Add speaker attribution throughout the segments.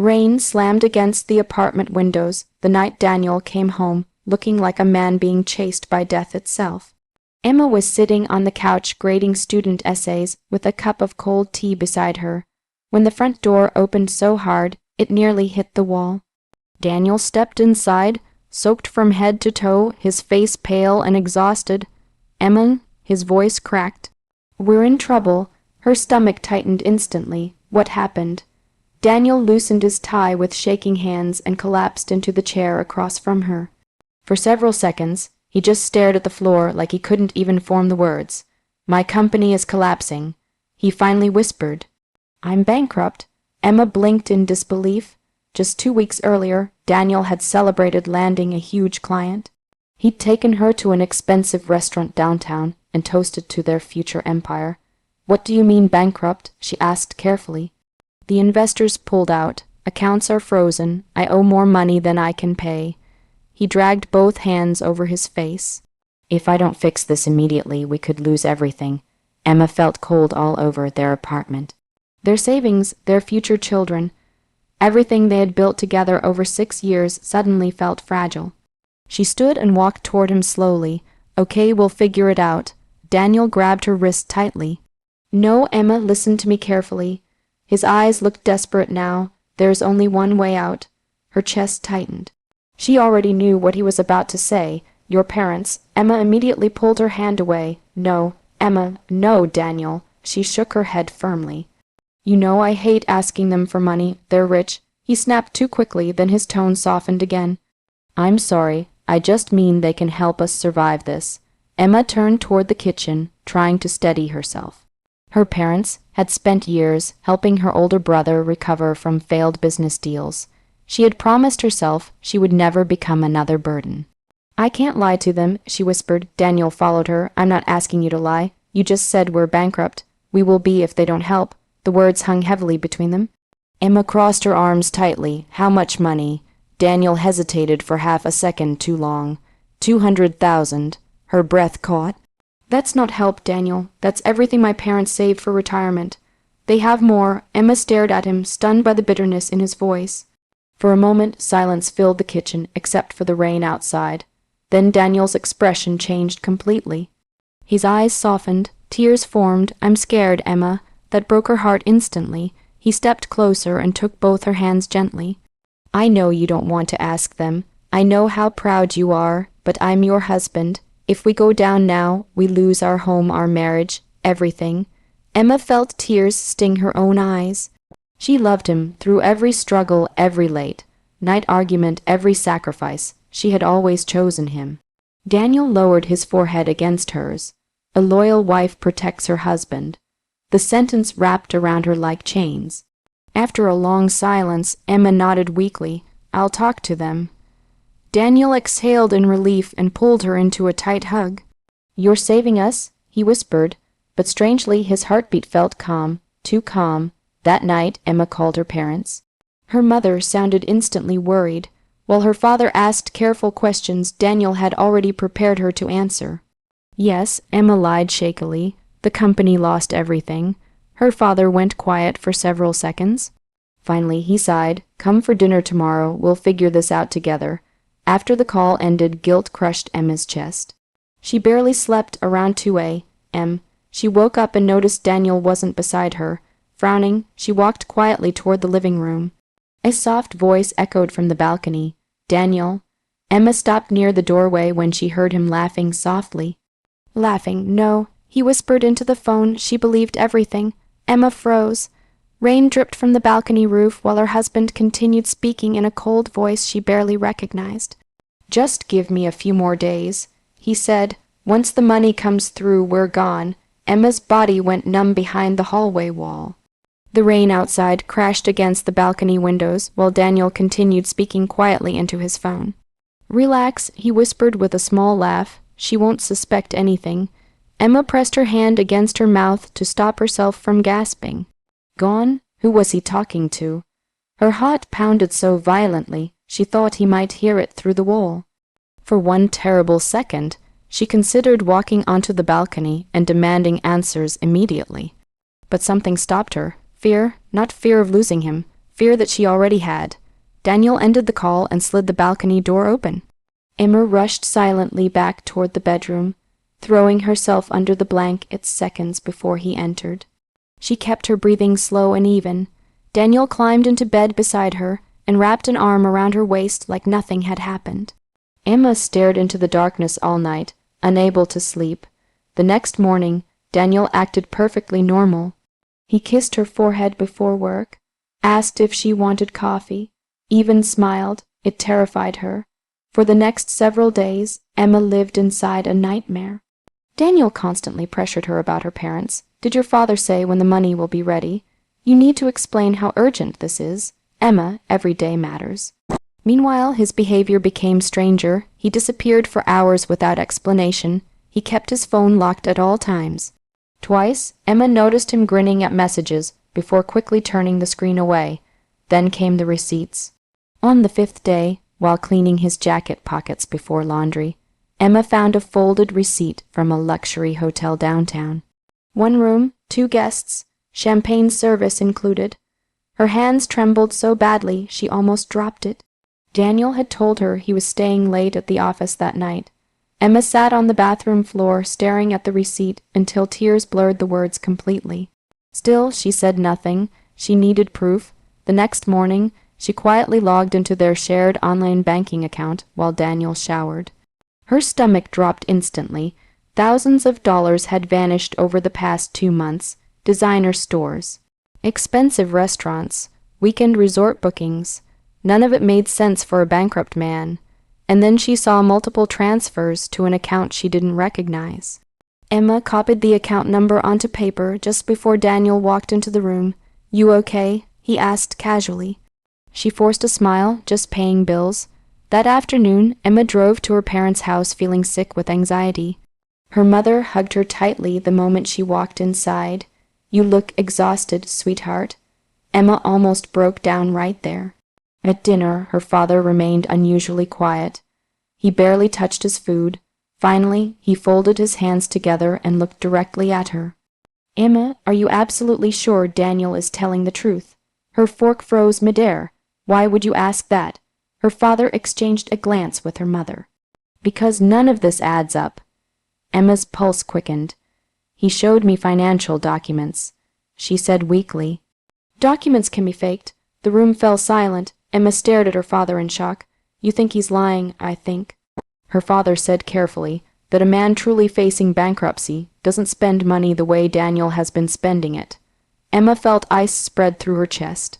Speaker 1: Rain slammed against the apartment windows the night Daniel came home, looking like a man being chased by death itself. Emma was sitting on the couch grading student essays with a cup of cold tea beside her, when the front door opened so hard it nearly hit the wall. Daniel stepped inside, soaked from head to toe, his face pale and exhausted. "Emma," his voice cracked. "We're in trouble." Her stomach tightened instantly. What happened? Daniel loosened his tie with shaking hands and collapsed into the chair across from her. For several seconds, he just stared at the floor like he couldn't even form the words. "My company is collapsing," he finally whispered. "I'm bankrupt." Emma blinked in disbelief. Just 2 weeks earlier, Daniel had celebrated landing a huge client. He'd taken her to an expensive restaurant downtown and toasted to their future empire. "What do you mean bankrupt?" she asked carefully. "The investors pulled out. Accounts are frozen. I owe more money than I can pay." He dragged both hands over his face. "If I don't fix this immediately, we could lose everything." Emma felt cold all over their apartment. Their savings, their future children, everything they had built together over 6 years suddenly felt fragile. She stood and walked toward him slowly. "Okay, we'll figure it out." Daniel grabbed her wrist tightly. "No, Emma, listen to me carefully." His eyes looked desperate now. "There's only one way out." Her chest tightened. She already knew what he was about to say. "Your parents." Emma immediately pulled her hand away. "No, Emma, no, Daniel." She shook her head firmly. "You know I hate asking them for money. They're rich." He snapped too quickly, then his tone softened again. "I'm sorry. I just mean they can help us survive this." Emma turned toward the kitchen, trying to steady herself. Her parents had spent years helping her older brother recover from failed business deals. She had promised herself she would never become another burden. "I can't lie to them," she whispered. Daniel followed her. "I'm not asking you to lie. You just said we're bankrupt. We will be if they don't help." The words hung heavily between them. Emma crossed her arms tightly. "How much money?" Daniel hesitated for half a second too long. 200,000. Her breath caught. "That's not help, Daniel. That's everything my parents saved for retirement." "They have more." Emma stared at him, stunned by the bitterness in his voice. For a moment, silence filled the kitchen, except for the rain outside. Then Daniel's expression changed completely. His eyes softened, tears formed. "I'm scared, Emma." That broke her heart instantly. He stepped closer and took both her hands gently. "I know you don't want to ask them. I know how proud you are, but I'm your husband. If we go down now, we lose our home, our marriage, everything." Emma felt tears sting her own eyes. She loved him through every struggle, every late night argument, every sacrifice. She had always chosen him. Daniel lowered his forehead against hers. "A loyal wife protects her husband." The sentence wrapped around her like chains. After a long silence, Emma nodded weakly. "I'll talk to them." Daniel exhaled in relief and pulled her into a tight hug. "You're saving us," he whispered, but strangely his heartbeat felt calm, too calm. That night, Emma called her parents. Her mother sounded instantly worried. While her father asked careful questions Daniel had already prepared her to answer. "Yes," Emma lied shakily. "The company lost everything." Her father went quiet for several seconds. Finally, he sighed. "Come for dinner tomorrow. We'll figure this out together." After the call ended, guilt crushed Emma's chest. She barely slept around 2 a.m. She woke up and noticed Daniel wasn't beside her. Frowning, she walked quietly toward the living room. A soft voice echoed from the balcony. "Daniel." Emma stopped near the doorway when she heard him laughing softly. Laughing, no. He whispered into the phone. She believed everything. Emma froze. Rain dripped from the balcony roof while her husband continued speaking in a cold voice she barely recognized. "Just give me a few more days," he said. "Once the money comes through, we're gone." Emma's body went numb behind the hallway wall. The rain outside crashed against the balcony windows while Daniel continued speaking quietly into his phone. "Relax," he whispered with a small laugh. "She won't suspect anything." Emma pressed her hand against her mouth to stop herself from gasping. Gone? Who was he talking to? Her heart pounded so violently she thought he might hear it through the wall. For one terrible second, she considered walking onto the balcony and demanding answers immediately. But something stopped her. Fear, not fear of losing him, fear that she already had. Daniel ended the call and slid the balcony door open. Emma rushed silently back toward the bedroom, throwing herself under the blanket seconds before he entered. She kept her breathing slow and even. Daniel climbed into bed beside her and wrapped an arm around her waist like nothing had happened. Emma stared into the darkness all night, unable to sleep. The next morning, Daniel acted perfectly normal. He kissed her forehead before work, asked if she wanted coffee, even smiled. It terrified her. For the next several days, Emma lived inside a nightmare. Daniel constantly pressured her about her parents. Did your father say when the money will be ready? You need to explain how urgent this is. Emma, every day matters. Meanwhile, his behavior became stranger. He disappeared for hours without explanation. He kept his phone locked at all times. Twice, Emma noticed him grinning at messages before quickly turning the screen away. Then came the receipts. On the 5th day, while cleaning his jacket pockets before laundry, Emma found a folded receipt from a luxury hotel downtown. 1 room, 2 guests, champagne service included. Her hands trembled so badly she almost dropped it. Daniel had told her he was staying late at the office that night. Emma sat on the bathroom floor staring at the receipt until tears blurred the words completely. Still, she said nothing. She needed proof. The next morning, she quietly logged into their shared online banking account while Daniel showered. Her stomach dropped instantly. Thousands of dollars had vanished over the past 2 months. Designer stores, expensive restaurants, weekend resort bookings. None of it made sense for a bankrupt man. And then she saw multiple transfers to an account she didn't recognize. Emma copied the account number onto paper just before Daniel walked into the room. You okay? He asked casually. She forced a smile, just paying bills. That afternoon, Emma drove to her parents' house feeling sick with anxiety. Her mother hugged her tightly the moment she walked inside. You look exhausted, sweetheart. Emma almost broke down right there. At dinner, her father remained unusually quiet. He barely touched his food. Finally, he folded his hands together and looked directly at her. Emma, are you absolutely sure Daniel is telling the truth? Her fork froze midair. Why would you ask that? Her father exchanged a glance with her mother. Because none of this adds up. Emma's pulse quickened. He showed me financial documents, she said weakly. Documents can be faked. The room fell silent. Emma stared at her father in shock. You think he's lying, I think. Her father said carefully that a man truly facing bankruptcy doesn't spend money the way Daniel has been spending it. Emma felt ice spread through her chest.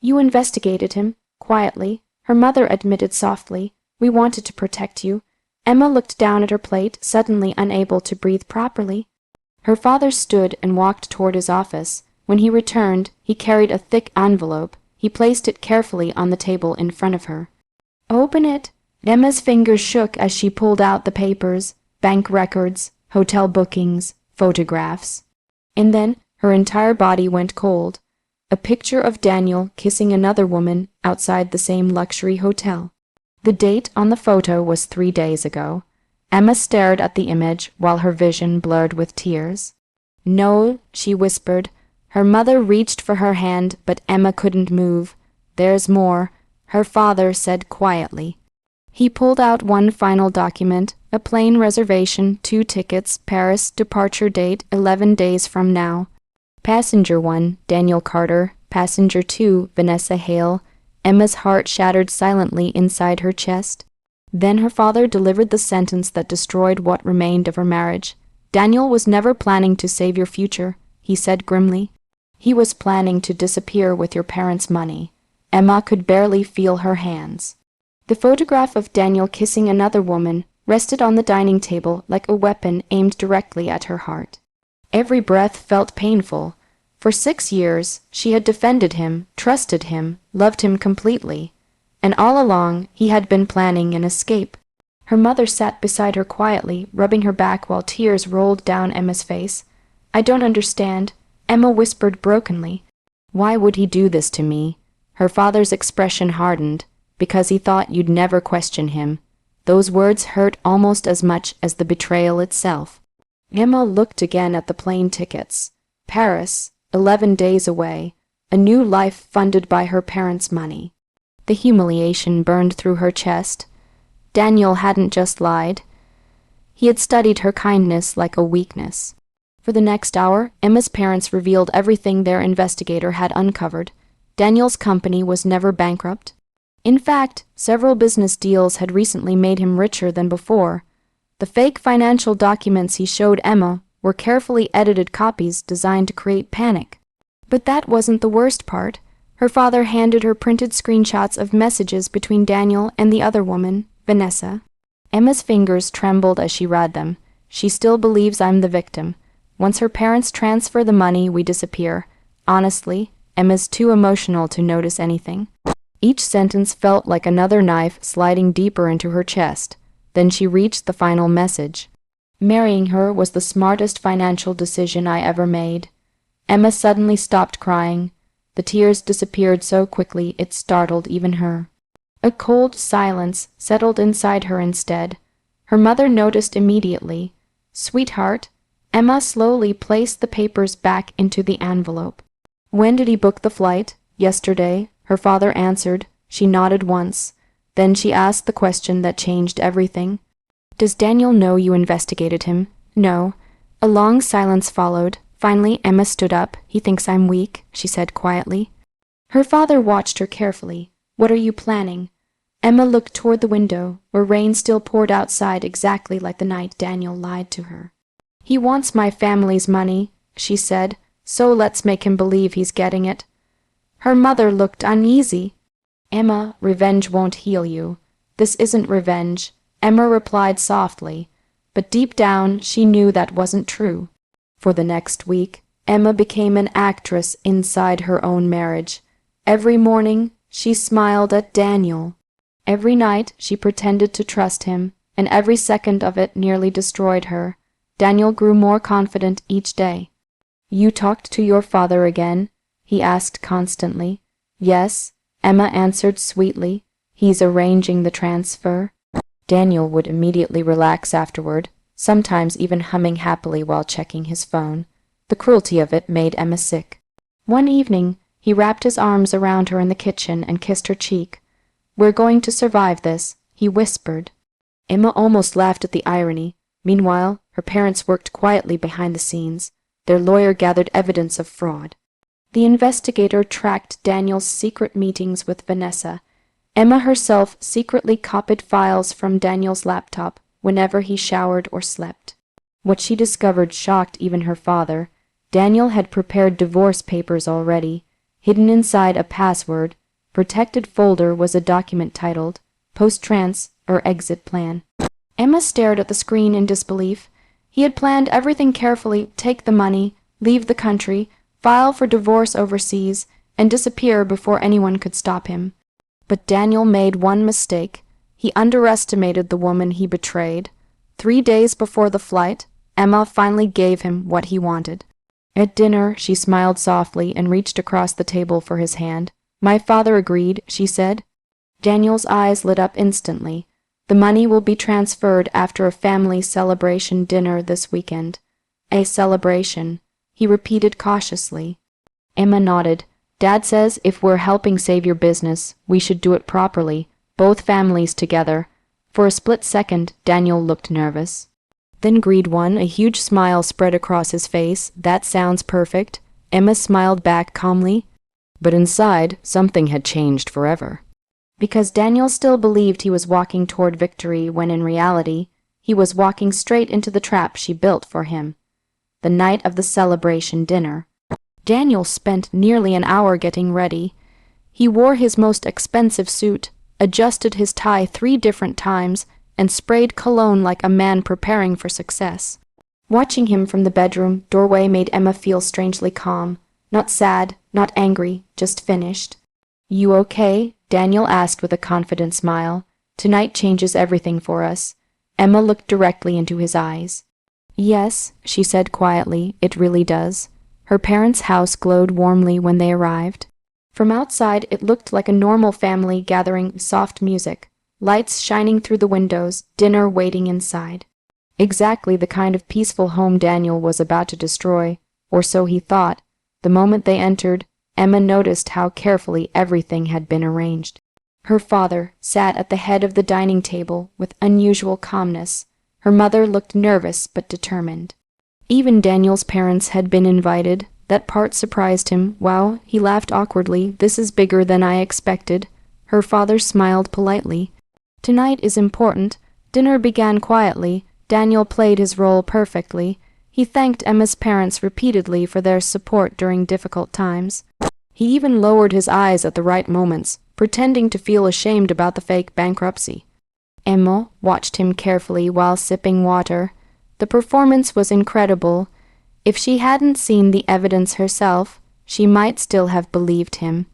Speaker 1: You investigated him, quietly. Her mother admitted softly. We wanted to protect you. Emma looked down at her plate, suddenly unable to breathe properly. Her father stood and walked toward his office. When he returned, he carried a thick envelope. He placed it carefully on the table in front of her. Open it. Emma's fingers shook as she pulled out the papers, bank records, hotel bookings, photographs. And then her entire body went cold. A picture of Daniel kissing another woman outside the same luxury hotel. The date on the photo was 3 days ago. Emma stared at the image while her vision blurred with tears. No, she whispered. Her mother reached for her hand, but Emma couldn't move. There's more, her father said quietly. He pulled out one final document, a plane reservation, 2 tickets, Paris, departure date 11 days from now. Passenger 1, Daniel Carter. Passenger 2, Vanessa Hale. Emma's heart shattered silently inside her chest. Then her father delivered the sentence that destroyed what remained of her marriage. Daniel was never planning to save your future, he said grimly. He was planning to disappear with your parents' money. Emma could barely feel her hands. The photograph of Daniel kissing another woman rested on the dining table like a weapon aimed directly at her heart. Every breath felt painful. For 6 years, she had defended him, trusted him, loved him completely. And all along, he had been planning an escape. Her mother sat beside her quietly, rubbing her back while tears rolled down Emma's face. I don't understand, Emma whispered brokenly. Why would he do this to me? Her father's expression hardened. Because he thought you'd never question him. Those words hurt almost as much as the betrayal itself. Emma looked again at the plane tickets. Paris, 11 days away. a new life funded by her parents' money. The humiliation burned through her chest. Daniel hadn't just lied. He had studied her kindness like a weakness. For the next hour, Emma's parents revealed everything their investigator had uncovered. Daniel's company was never bankrupt. In fact, several business deals had recently made him richer than before. The fake financial documents he showed Emma were carefully edited copies designed to create panic. But that wasn't the worst part. Her father handed her printed screenshots of messages between Daniel and the other woman, Vanessa. Emma's fingers trembled as she read them. She still believes I'm the victim. Once her parents transfer the money, we disappear. Honestly, Emma's too emotional to notice anything. Each sentence felt like another knife sliding deeper into her chest. Then she reached the final message. Marrying her was the smartest financial decision I ever made. Emma suddenly stopped crying. The tears disappeared so quickly it startled even her. A cold silence settled inside her instead. Her mother noticed immediately. "Sweetheart," Emma slowly placed the papers back into the envelope. "When did he book the flight?" "Yesterday," her father answered. She nodded once. Then she asked the question that changed everything. "Does Daniel know you investigated him?" "No." A long silence followed. Finally, Emma stood up. "He thinks I'm weak," she said quietly. Her father watched her carefully. "What are you planning?" Emma looked toward the window, where rain still poured outside exactly like the night Daniel lied to her. "He wants my family's money," she said, "so let's make him believe he's getting it." Her mother looked uneasy. "Emma, revenge won't heal you." "This isn't revenge," Emma replied softly, but deep down she knew that wasn't true. For the next week, Emma became an actress inside her own marriage. Every morning, she smiled at Daniel. Every night, she pretended to trust him, and every second of it nearly destroyed her. Daniel grew more confident each day. "You talked to your father again?" he asked constantly. "Yes," Emma answered sweetly. "He's arranging the transfer." Daniel would immediately relax afterward, sometimes even humming happily while checking his phone. The cruelty of it made Emma sick. One evening, he wrapped his arms around her in the kitchen and kissed her cheek. "We're going to survive this," he whispered. Emma almost laughed at the irony. Meanwhile, her parents worked quietly behind the scenes. Their lawyer gathered evidence of fraud. The investigator tracked Daniel's secret meetings with Vanessa. Emma herself secretly copied files from Daniel's laptop whenever he showered or slept. What she discovered shocked even her father. Daniel had prepared divorce papers already. Hidden inside a password, protected folder was a document titled Post-Trans or Exit Plan. Emma stared at the screen in disbelief. He had planned everything carefully: take the money, leave the country, file for divorce overseas, and disappear before anyone could stop him. But Daniel made one mistake. He underestimated the woman he betrayed. 3 days before the flight, Emma finally gave him what he wanted. At dinner, she smiled softly and reached across the table for his hand. "My father agreed," she said. Daniel's eyes lit up instantly. "The money will be transferred after a family celebration dinner this weekend." "A celebration," he repeated cautiously. Emma nodded. "Dad says if we're helping save your business, we should do it properly, both families together." For a split second, Daniel looked nervous. Then greed won. A huge smile spread across his face. "That sounds perfect." Emma smiled back calmly. But inside, something had changed forever. Because Daniel still believed he was walking toward victory when in reality, he was walking straight into the trap she built for him. The night of the celebration dinner. Daniel spent nearly an hour getting ready. He wore his most expensive suit, adjusted his tie 3 different times, and sprayed cologne like a man preparing for success. Watching him from the bedroom doorway made Emma feel strangely calm. Not sad, not angry, just finished. "You okay?" Daniel asked with a confident smile. "Tonight changes everything for us." Emma looked directly into his eyes. "Yes," she said quietly, "it really does." Her parents' house glowed warmly when they arrived. From outside, it looked like a normal family gathering, soft music, lights shining through the windows, dinner waiting inside. Exactly the kind of peaceful home Daniel was about to destroy, or so he thought. The moment they entered, Emma noticed how carefully everything had been arranged. Her father sat at the head of the dining table with unusual calmness. Her mother looked nervous but determined. Even Daniel's parents had been invited. That part surprised him. Wow, he laughed awkwardly. This is bigger than I expected. Her father smiled politely. Tonight is important. Dinner began quietly. Daniel played his role perfectly. He thanked Emma's parents repeatedly for their support during difficult times. He even lowered his eyes at the right moments, pretending to feel ashamed about the fake bankruptcy. Emma watched him carefully while sipping water. The performance was incredible. If she hadn't seen the evidence herself, she might still have believed him.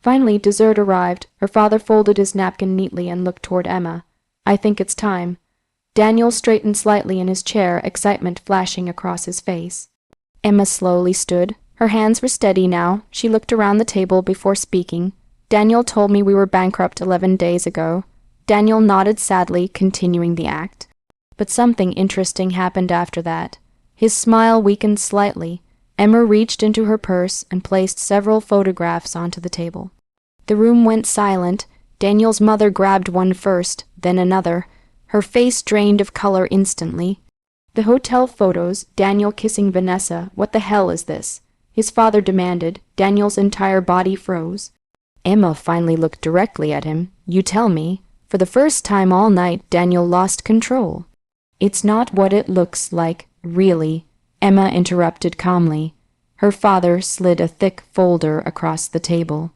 Speaker 1: Finally, dessert arrived. Her father folded his napkin neatly and looked toward Emma. I think it's time. Daniel straightened slightly in his chair, excitement flashing across his face. Emma slowly stood. Her hands were steady now. She looked around the table before speaking. Daniel told me we were bankrupt 11 days ago. Daniel nodded sadly, continuing the act. But something interesting happened after that. His smile weakened slightly. Emma reached into her purse and placed several photographs onto the table. The room went silent. Daniel's mother grabbed one first, then another. Her face drained of color instantly. The hotel photos, Daniel kissing Vanessa. What the hell is this? His father demanded. Daniel's entire body froze. Emma finally looked directly at him. You tell me. For the first time all night, Daniel lost control. It's not what it looks like, really, Emma interrupted calmly. Her father slid a thick folder across the table.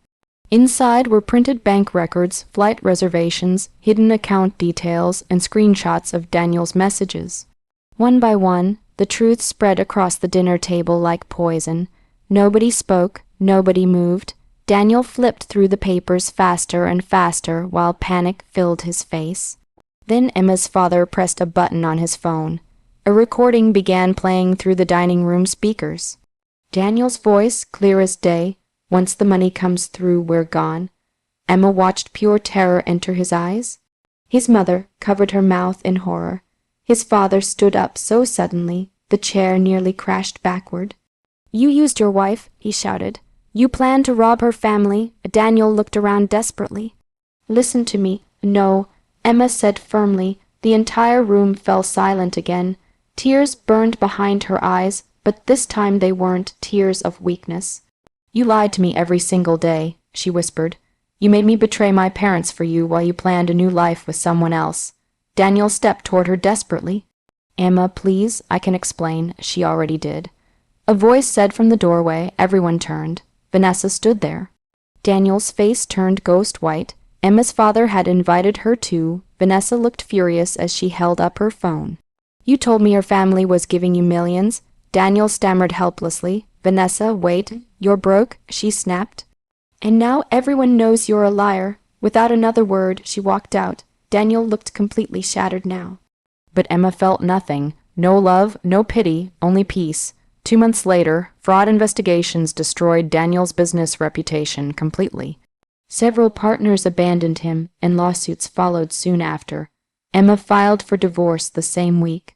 Speaker 1: Inside were printed bank records, flight reservations, hidden account details, and screenshots of Daniel's messages. One by one, the truth spread across the dinner table like poison. Nobody spoke, nobody moved. Daniel flipped through the papers faster and faster while panic filled his face. Then Emma's father pressed a button on his phone. A recording began playing through the dining room speakers. Daniel's voice, clear as day. Once the money comes through, we're gone. Emma watched pure terror enter his eyes. His mother covered her mouth in horror. His father stood up so suddenly, the chair nearly crashed backward. You used your wife, he shouted. You planned to rob her family. Daniel looked around desperately. Listen to me. No, Emma said firmly. The entire room fell silent again. Tears burned behind her eyes, but this time they weren't tears of weakness. You lied to me every single day, she whispered. You made me betray my parents for you while you planned a new life with someone else. Daniel stepped toward her desperately. Emma, please, I can explain. She already did. A voice said from the doorway. Everyone turned. Vanessa stood there. Daniel's face turned ghost white. Emma's father had invited her too. Vanessa looked furious as she held up her phone. You told me your family was giving you millions. Daniel stammered helplessly. Vanessa, wait, you're broke, she snapped. And now everyone knows you're a liar. Without another word, she walked out. Daniel looked completely shattered now. But Emma felt nothing. No love, no pity, only peace. 2 months later, fraud investigations destroyed Daniel's business reputation completely. Several partners abandoned him, and lawsuits followed soon after. Emma filed for divorce the same week.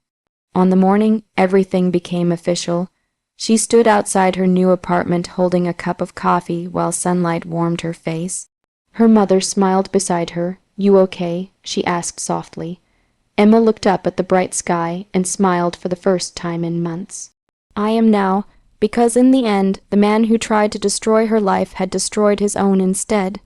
Speaker 1: On the morning, everything became official. She stood outside her new apartment holding a cup of coffee while sunlight warmed her face. Her mother smiled beside her. You okay? She asked softly. Emma looked up at the bright sky and smiled for the first time in months. I am now, because in the end, the man who tried to destroy her life had destroyed his own instead.